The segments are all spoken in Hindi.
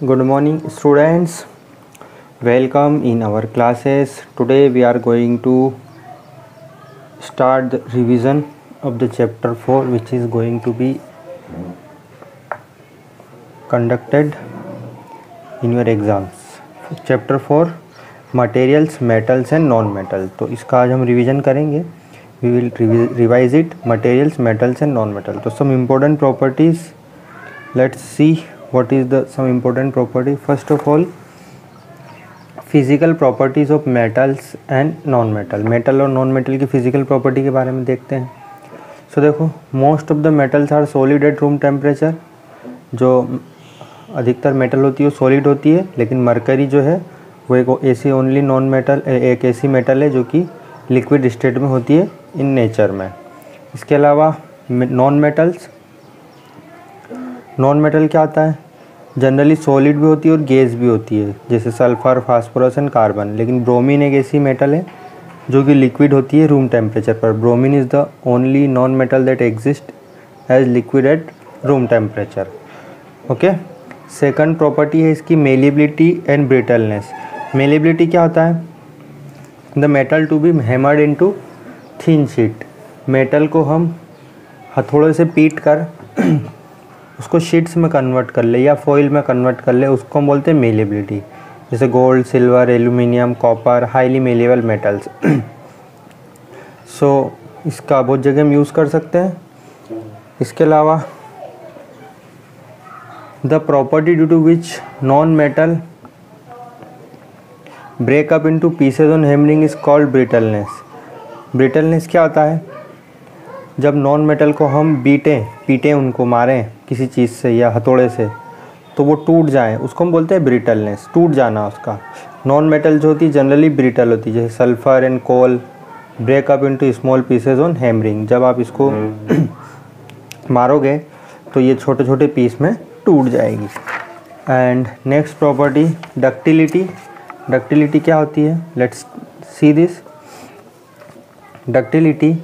Good morning, students. Welcome in our classes. Today we are going to start the revision of the chapter 4, which is going to be conducted in your exams. Chapter 4 materials, metals and non-metal. तो इसका आज हम रिवीजन करेंगे. We will revise it, materials, metals and non-metal. तो some important properties. Let's see what is the some important property. First of all, physical properties of metals and non metal. Metal और नॉन मेटल की फ़िज़िकल प्रॉपर्टी के बारे में देखते हैं. सो देखो, most of the metals are solid at room temperature. जो अधिकतर मेटल होती है वो सॉलिड होती है, लेकिन मरकरी जो है वो एक ऐसी ओनली नॉन मेटल, एक ऐसी मेटल है जो कि लिक्विड स्टेट में होती है इन नेचर में. इसके अलावा नॉन मेटल क्या आता है? जनरली सॉलिड भी होती है और गैस भी होती है, जैसे सल्फर, फास्फोरस एंड कार्बन. लेकिन ब्रोमीन एक ऐसी मेटल है जो कि लिक्विड होती है रूम टेम्परेचर पर. Bromine is the only non metal that exist as liquid at room temperature. Okay. Second property है इसकी मेलिबिलिटी एंड ब्रिटलनेस. मेलिबिलिटी क्या होता है? The metal to be hammered into thin sheet. Metal को हम हथौड़े से पीट कर उसको शीट्स में कन्वर्ट कर ले या फॉइल में कन्वर्ट कर ले, उसको हम बोलते हैं मेलिबिलिटी. जैसे gold, silver, aluminium, copper, highly malleable metals. So इसका बहुत जगह हम यूज़ कर सकते हैं. इसके अलावा the property due to which non metal break up into pieces on hammering is called brittleness. Brittleness क्या होता है? जब नॉन मेटल को हम पीटें उनको मारें किसी चीज़ से या हथौड़े से, तो वो टूट जाए, उसको हम बोलते हैं ब्रिटलनेस, टूट जाना उसका. नॉन मेटल जो होती है जनरली ब्रिटल होती है, जैसे sulphur and coal break up into small pieces on hammering. जब आप इसको मारोगे तो ये छोटे छोटे पीस में टूट जाएगी. And next property ductility. Ductility क्या होती है? Let's see this. Ductility,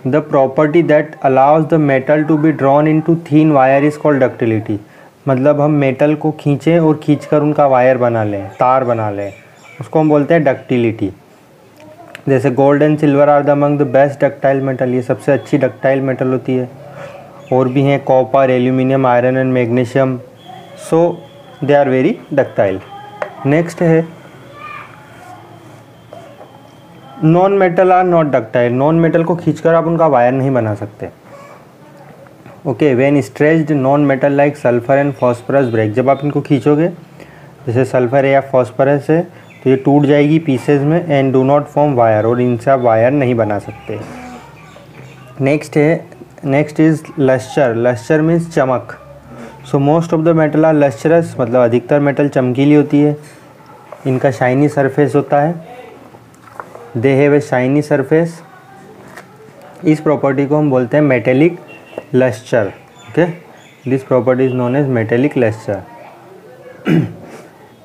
the property that allows the metal to be drawn into thin wire is called ductility. मतलब हम मेटल को खींचें और खींचकर उनका वायर बना लें, तार बना लें, उसको हम बोलते हैं डक्टिलिटी. जैसे gold and silver are the among the best ductile metal. ये सबसे अच्छी डक्टाइल मेटल होती है. और भी हैं copper, aluminium, iron and magnesium. So they are very ductile. Next है non metal are not ductile. Non metal को खींचकर आप उनका वायर नहीं बना सकते. Okay. When stretched non metal like sulphur and phosphorus break. जब आप इनको खींचोगे, जैसे सल्फर है या फॉस्फोरस है, तो ये टूट जाएगी पीसेज में and do not form wire. और इनसे आप वायर नहीं बना सकते. Next is lustre. Lustre means चमक. So most of the metal are lustrous. मतलब अधिकतर मेटल चमकीली होती है. इनका शाइनी सरफेस होता है. They have a shiny surface. इस प्रॉपर्टी को हम बोलते हैं metallic lustre. Okay. This property is known as metallic lustre.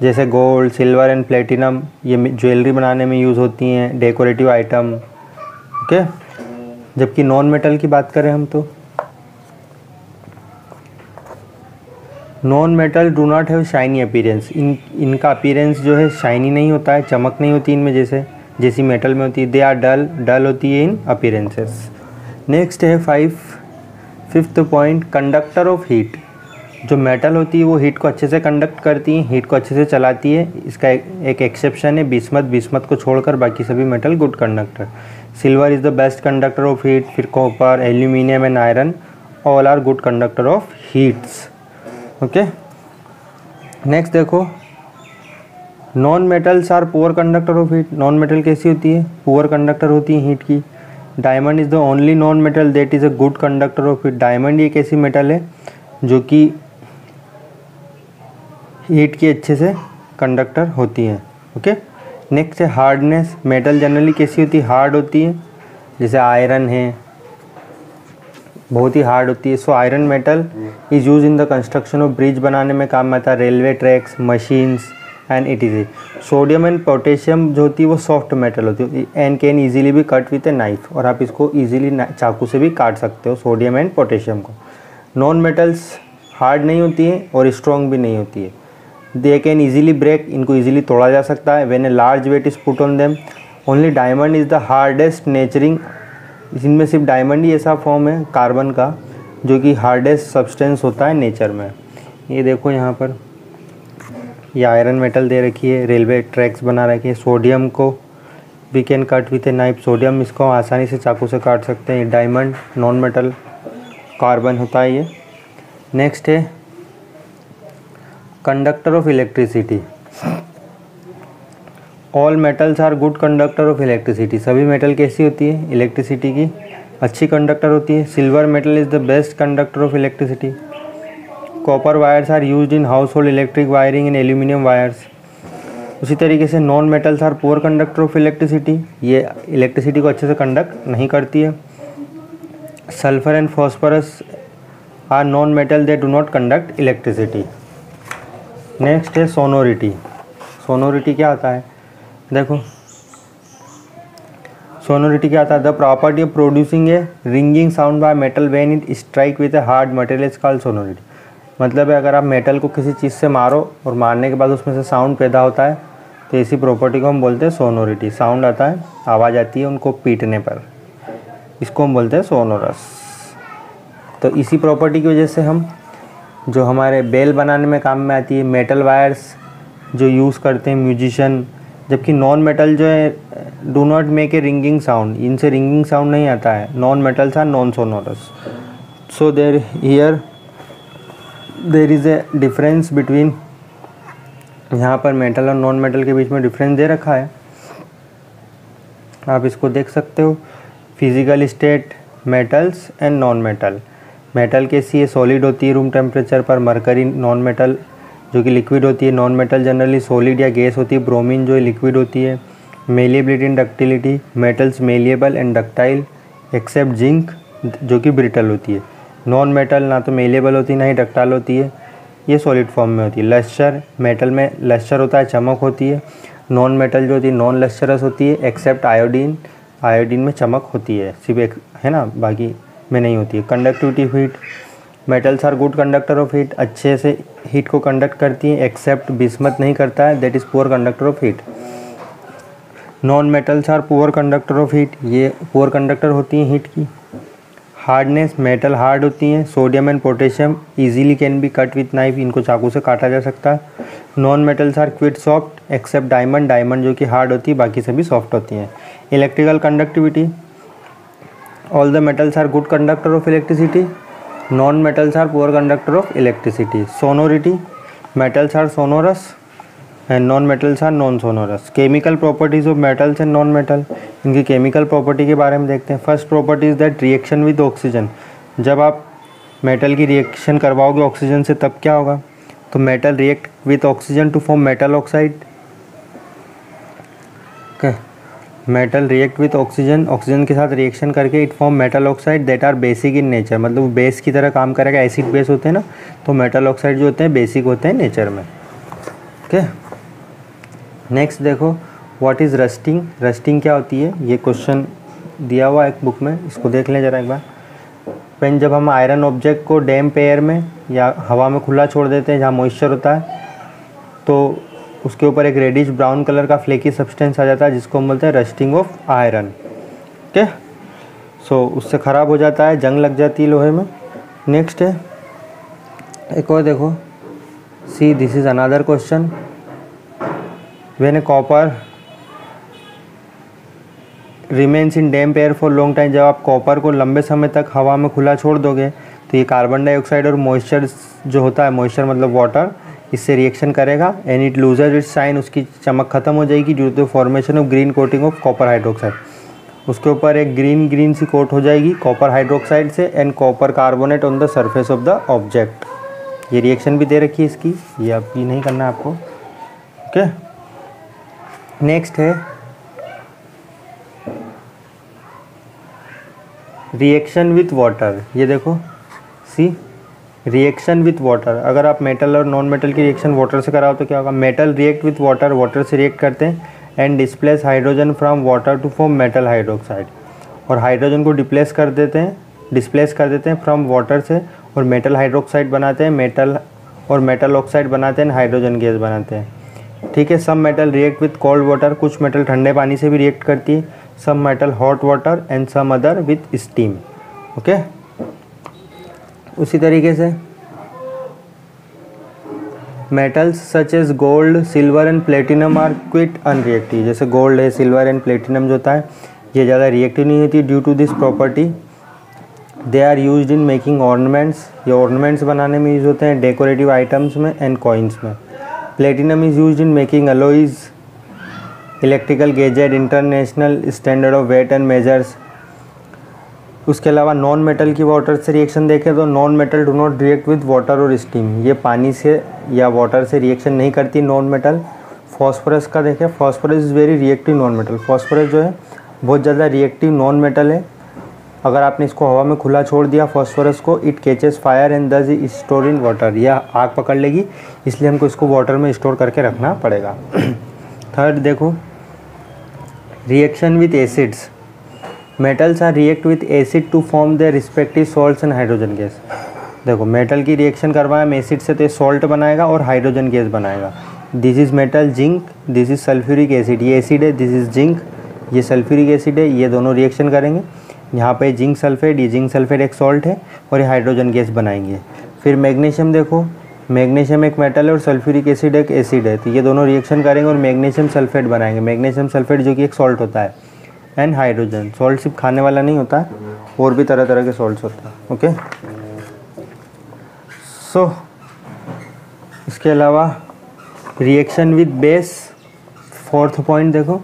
जैसे गोल्ड, सिल्वर एंड प्लेटिनम ये ज्वेलरी बनाने में यूज़ होती हैं, डेकोरेटिव आइटम. ओके. जबकि नॉन मेटल की बात करें हम, तो non metal do not have shiny appearance. इनका अपीयरेंस जो है शाइनी नहीं होता है, चमक नहीं होती इनमें जैसी मेटल में होती है. दे आर डल होती है इन अपीयरेंसेस. नेक्स्ट है fifth point conductor of heat. जो मेटल होती है वो हीट को अच्छे से कंडक्ट करती है, हीट को अच्छे से चलाती है. इसका एक एक्सेप्शन है बिस्मथ को छोड़कर बाकी सभी metal good conductor. Silver is the best conductor of heat. फिर copper, aluminium and iron all are good conductor of heats. Okay. Next देखो, non metals are poor conductor of heat. Non metal कैसी होती है? पुअर कंडक्टर होती है हीट की. Diamond is the only non metal that is a good conductor of heat. Diamond एक ऐसी मेटल है जो कि हीट की अच्छे से कंडक्टर होती है. ओके. नेक्स्ट है हार्डनेस. मेटल जनरली कैसी होती है? हार्ड होती है. जैसे आयरन है, बहुत ही हार्ड होती है. So iron metal is use in the construction of bridge बनाने में काम आता है, railway tracks, machines and it is. Sodium and potassium जो होती है वो सॉफ्ट मेटल होती है एंड कैन ईजिली भी कट विथ ए नाइफ. और आप इसको ईजिली चाकू से भी काट सकते हो सोडियम एंड पोटेशियम को. नॉन मेटल्स हार्ड नहीं होती है और स्ट्रॉन्ग भी नहीं होती है. दे कैन ईजिली ब्रेक, इनको ईजिली तोड़ा जा सकता है। When a large weight is put on them, only diamond is the hardest नेचरिंग, इनमें सिर्फ डायमंड ही ऐसा फॉर्म है कार्बन का जो कि हार्डेस्ट सब्सटेंस होता है नेचर में। ये देखो यहाँ पर ये आयरन मेटल दे रखी है, रेलवे ट्रैक्स बना रखी है। सोडियम को we can cut with a knife, sodium इसको आसानी से चाकू से काट सकते हैं। डायमंड नॉन मेटल कार्बन होता है ये। नेक्स्ट है conductor of electricity. All metals are good conductor of electricity, सभी मेटल कैसी होती है, इलेक्ट्रिसिटी की अच्छी कंडक्टर होती है। Silver metal is the best conductor of electricity. Copper wires are used in household electric wiring in aluminium wires. उसी तरीके से non metals are poor conductor of electricity, ये इलेक्ट्रिसिटी को अच्छे से कंडक्ट नहीं करती है। Sulphur and phosphorus are non metal, they do not conduct electricity. Next है सोनोरिटी। सोनोरिटी क्या आता है, देखो सोनोरिटी क्या आता है, the property of producing A ringing sound by metal when it strike with a hard material is called sonority. मतलब है अगर आप मेटल को किसी चीज़ से मारो और मारने के बाद उसमें से साउंड पैदा होता है तो इसी प्रॉपर्टी को हम बोलते हैं सोनोरिटी। साउंड आता है, आवाज़ आती है उनको पीटने पर, इसको हम बोलते हैं सोनोरस। तो इसी प्रॉपर्टी की वजह से हम जो हमारे बेल बनाने में काम में आती है, मेटल वायर्स जो यूज़ करते हैं म्यूजिशियन, जबकि नॉन मेटल जो है do not make a ringing sound, इनसे रिंगिंग साउंड नहीं आता है। Non metals are non sonorous. So there is a difference between, यहाँ पर मेटल और नॉन मेटल के बीच में डिफरेंस दे रखा है, आप इसको देख सकते हो। Physical state metals and non metal. Metal कैसी है, सॉलिड होती है रूम टेम्परेचर पर। मरकरी नॉन मेटल जो कि लिक्विड होती है। नॉन मेटल जनरली सॉलिड या गैस होती है। ब्रोमीन जो है लिक्विड होती है। Malleability and ductility, metals malleable and ductile except zinc जो कि ब्रिटल होती है। नॉन मेटल ना तो मेलिएबल होती है ना ही डक्टाइल होती है, ये सॉलिड फॉर्म में होती है। लस्टर, मेटल में लस्टर होता है, चमक होती है। नॉन मेटल जो होती है नॉन लस्टरस होती है एक्सेप्ट आयोडीन, आयोडीन में चमक होती है सिर्फ एक, है ना, बाकी में नहीं होती है। Conductivity heat, metals are good conductor of heat, अच्छे से हीट को कंडक्ट करती हैं एक्सेप्ट बिस्मथ नहीं करता है, that is poor conductor of heat. Non metals are poor conductor of heat, ये पुअर कंडक्टर होती हैं हीट की। हार्डनेस, मेटल हार्ड होती हैं। Sodium and potassium easily can be cut with knife, इनको चाकू से काटा जा सकता है। Non metals are quite soft except diamond, diamond जो कि हार्ड होती है, बाकी सभी सॉफ्ट होती हैं। Electrical conductivity, all the metals are good conductor of electricity, non metals are poor conductor of electricity. Sonority, metals are sonorous and non metals are non sonorous. Chemical properties of metals and non metal, इनकी केमिकल प्रॉपर्टी के बारे में देखते हैं। First property is that reaction with oxygen, जब आप मेटल की रिएक्शन करवाओगे ऑक्सीजन से तब क्या होगा, तो metal react with oxygen to form metal oxide. Metal react with oxygen, oxygen के साथ रिएक्शन करके it form metal oxide that are basic in nature, मतलब वो बेस की तरह काम करेगा। एसिड बेस होते हैं ना, तो मेटल ऑक्साइड जो होते हैं बेसिक होते हैं नेचर में। ओके, नेक्स्ट देखो व्हाट इज़ रस्टिंग। रस्टिंग क्या होती है, ये क्वेश्चन दिया हुआ है एक बुक में, इसको देख लें ज़रा एक बार। पेन, जब हम आयरन ऑब्जेक्ट को डैम्प एयर में या हवा में खुला छोड़ देते हैं जहाँ मॉइस्चर होता है, तो उसके ऊपर एक रेडिश ब्राउन कलर का फ्लेकी सब्सटेंस आ जाता है जिसको हम बोलते हैं रस्टिंग ऑफ आयरन। ओके, सो उससे ख़राब हो जाता है, जंग लग जाती है लोहे में। नेक्स्ट है एक और देखो, see this is another question. When A copper remains in damp air for long time, जब आप कॉपर को लंबे समय तक हवा में खुला छोड़ दोगे तो ये कार्बन डाइऑक्साइड और मॉइस्चर जो होता है, मॉइस्चर मतलब वाटर, इससे रिएक्शन करेगा and it loses its shine, उसकी चमक खत्म हो जाएगी due to formation of green coating of copper hydroxide. उसके ऊपर एक ग्रीन सी कोट हो जाएगी कॉपर हाइड्रोक्साइड से and copper carbonate on the surface of the object. ये रिएक्शन भी दे रखी है इसकी, ये अब भी नहीं करना है आपको। ओके, नेक्स्ट है रिएक्शन विथ वाटर। ये देखो सी, रिएक्शन विथ वाटर, अगर आप मेटल और नॉन मेटल की रिएक्शन वाटर से कराओ तो क्या होगा, metal react with water, water से रिएक्ट करते हैं and displace hydrogen from water to form metal hydroxide, और हाइड्रोजन को डिस्प्लेस कर देते हैं फ्रॉम वाटर से और मेटल हाइड्रोक्साइड बनाते हैं। मेटल और मेटल ऑक्साइड बनाते हैं, हाइड्रोजन गैस बनाते हैं। ठीक है, some metal react with cold water, कुछ मेटल ठंडे पानी से भी रिएक्ट करती है, some metal hot water and some other with steam. Okay, उसी तरीके से metals such as gold, silver and platinum are quite unreactive. जैसे गोल्ड है, सिल्वर एंड प्लेटिनम जो होता है ये ज़्यादा रिएक्टिव नहीं होती due to this property. They are used in making ornaments, ये ऑर्नामेंट्स बनाने में यूज़ होते हैं, डेकोरेटिव आइटम्स में एंड कॉइन्स में। Platinum is used in making alloys, electrical gadget, international standard of weight and measures. उसके अलावा नॉन मेटल की वाटर से रिएक्शन देखें तो non metal do not react with water और स्टीम, ये पानी से या वाटर से रिएक्शन नहीं करती नॉन मेटल। फॉस्फोरस का देखें, phosphorus is very reactive non metal. Phosphorus जो है बहुत ज़्यादा रिएक्टिव नॉन मेटल है। अगर आपने इसको हवा में खुला छोड़ दिया फॉस्फोरस को, इट कैचेस फायर एंड दस इज स्टोर इन वाटर, यह आग पकड़ लेगी, इसलिए हमको इसको वाटर में स्टोर करके रखना पड़ेगा। थर्ड देखो, reaction with acids. Metals are react with acid to form their respective salts and hydrogen gas. देखो मेटल की रिएक्शन करवाएं हम एसिड से तो ये सॉल्ट बनाएगा और हाइड्रोजन गैस बनाएगा। This is metal zinc, this is sulphuric acid, ये एसिड है, दिस इज़ जिंक, ये सल्फ्यूरिक एसिड है, ये दोनों रिएक्शन करेंगे। यहाँ पे जिंक सल्फेट, ये जिंक सल्फेट एक सॉल्ट है और ये हाइड्रोजन गैस बनाएंगे। फिर मैग्नीशियम देखो, मैग्नीशियम एक मेटल है और सल्फ्यूरिक एसिड एक एसिड है, तो ये दोनों रिएक्शन करेंगे और मैग्नीशियम सल्फेट बनाएंगे। मैग्नीशियम सल्फेट जो कि एक सॉल्ट होता है। एंड हाइड्रोजन, सॉल्ट सिर्फ खाने वाला नहीं होता है, और भी तरह तरह के सॉल्ट्स होते हैं। ओके, सो इसके अलावा reaction with base, fourth point देखो,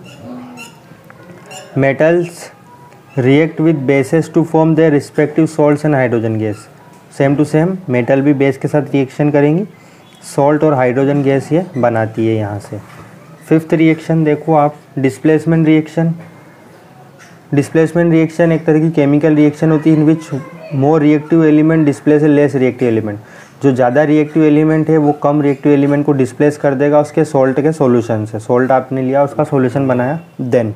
metals react with bases to form their respective salts and hydrogen gas. Same to same metal भी बेस के साथ रिएक्शन करेंगी, सॉल्ट और हाइड्रोजन गैस ये बनाती है यहाँ से। फिफ्थ रिएक्शन देखो आप, डिस्प्लेसमेंट रिएक्शन। डिस्प्लेसमेंट रिएक्शन एक तरह की केमिकल रिएक्शन होती है इन विच मोर रिएक्टिव एलिमेंट डिस्प्लेस ए लेस रिएक्टिव एलिमेंट। जो ज़्यादा रिएक्टिव एलिमेंट है वो कम रिएक्टिव एलिमेंट को डिस्प्लेस कर देगा उसके सॉल्ट के सॉल्यूशन से। सॉल्ट आपने लिया, उसका सॉल्यूशन बनाया, देन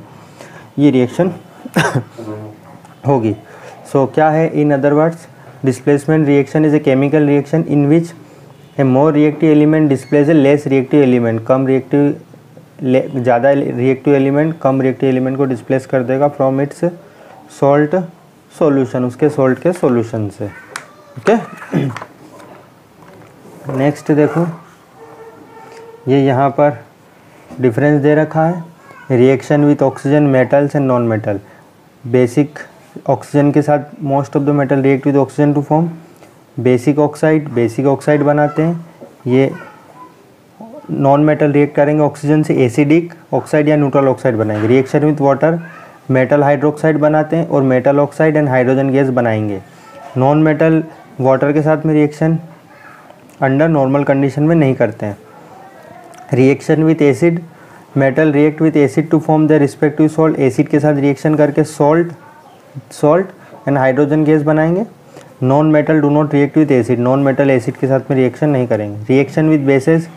ये रिएक्शन होगी। सो क्या है, in other words displacement reaction is a chemical reaction in which A more reactive element displace A less reactive element. Come reactive, ज़्यादा रिएक्टिव एलिमेंट कम रिएक्टिव एलिमेंट को डिस्प्लेस कर देगा फ्रॉम इट्स सॉल्ट सॉल्यूशन, उसके सॉल्ट के सॉल्यूशन से। ओके, नेक्स्ट देखो, ये यहाँ पर डिफरेंस दे रखा है, reaction with oxygen, metals and non metal. Basic oxygen के साथ most of the metal react with oxygen to form basic oxide, basic oxide बनाते हैं। ये नॉन मेटल रिएक्ट करेंगे ऑक्सीजन से, एसिडिक ऑक्साइड या न्यूट्रल ऑक्साइड बनाएंगे। Reaction with water, metal hydroxide बनाते हैं और metal oxide and hydrogen gas बनाएंगे। नॉन मेटल वाटर के साथ में रिएक्शन अंडर नॉर्मल कंडीशन में नहीं करते हैं। Reaction with acid, metal react with acid to form the respective salt, acid के साथ रिएक्शन करके सॉल्ट एंड हाइड्रोजन गैस बनाएंगे। Non metal do not react with acid, non metal acid के साथ में रिएक्शन नहीं करेंगे। Reaction with bases,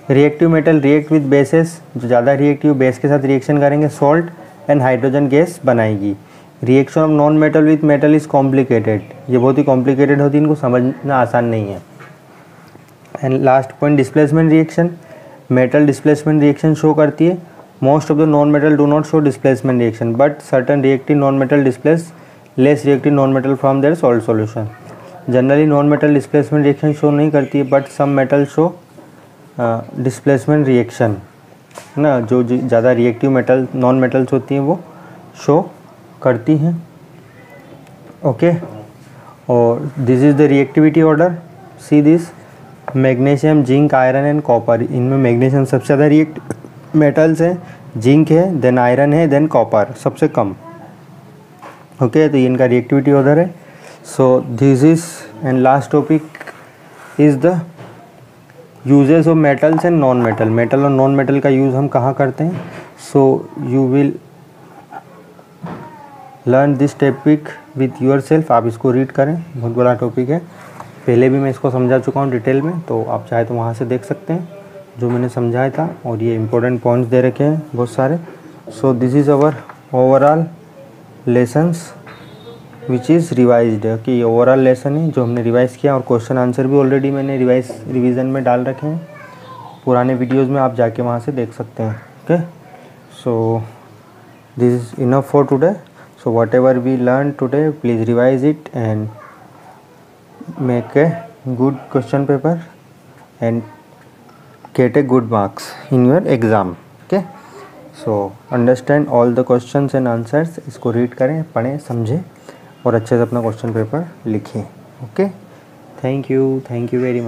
reactive metal react with bases, जो ज़्यादा रिएक्टिव बेस के साथ रिएक्शन करेंगे, सॉल्ट एंड हाइड्रोजन गैस बनाएगी। Reaction of non metal with metal is complicated, ये बहुत ही कॉम्प्लिकेटेड होती है, इनको समझना आसान नहीं है। And last point, displacement reaction. Metal displacement reaction show करती है। Most of the non metal do not show displacement reaction but certain reactive non metal displace less reactive non metal from their salt solution. Generally non metal displacement reaction show नहीं करती है, but some metal show displacement reaction ना, जो ज़्यादा रिएक्टिव मेटल नॉन मेटल्स होती हैं वो शो करती हैं। ओके, और this is the reactivity order, see this, magnesium, zinc, iron and copper. इनमें मैग्नीशियम सबसे ज़्यादा रिएक्टिव मेटल्स है, जिंक है, देन आयरन है, देन कॉपर सबसे कम। ओके, तो ये इनका रिएक्टिविटी ऑर्डर है। So this is and last topic is the uses of metals and non metal. Metal और नॉन मेटल का यूज़ हम कहाँ करते हैं। So you will learn this topic with your self, आप इसको रीड करें, बहुत बड़ा टॉपिक है, पहले भी मैं इसको समझा चुका हूँ डिटेल में, तो आप चाहे तो वहाँ से देख सकते हैं जो मैंने समझाया था, और ये इंपॉर्टेंट पॉइंट्स दे रखे हैं बहुत सारे। सो this is our overall lessons which is revised, कि ओवरऑल लेसन है जो हमने रिवाइज़ किया, और क्वेश्चन आंसर भी ऑलरेडी मैंने रिवीजन में डाल रखे हैं पुराने वीडियोस में, आप जाके वहाँ से देख सकते हैं। Okay, so this is enough for today. So whatever we learn today, please revise it and make a good question paper and get a good marks in your exam। okay, so understand all the questions and answers। इसको रीड करें, पढ़ें, समझें और अच्छे से अपना क्वेश्चन पेपर लिखें। Okay, thank you very much.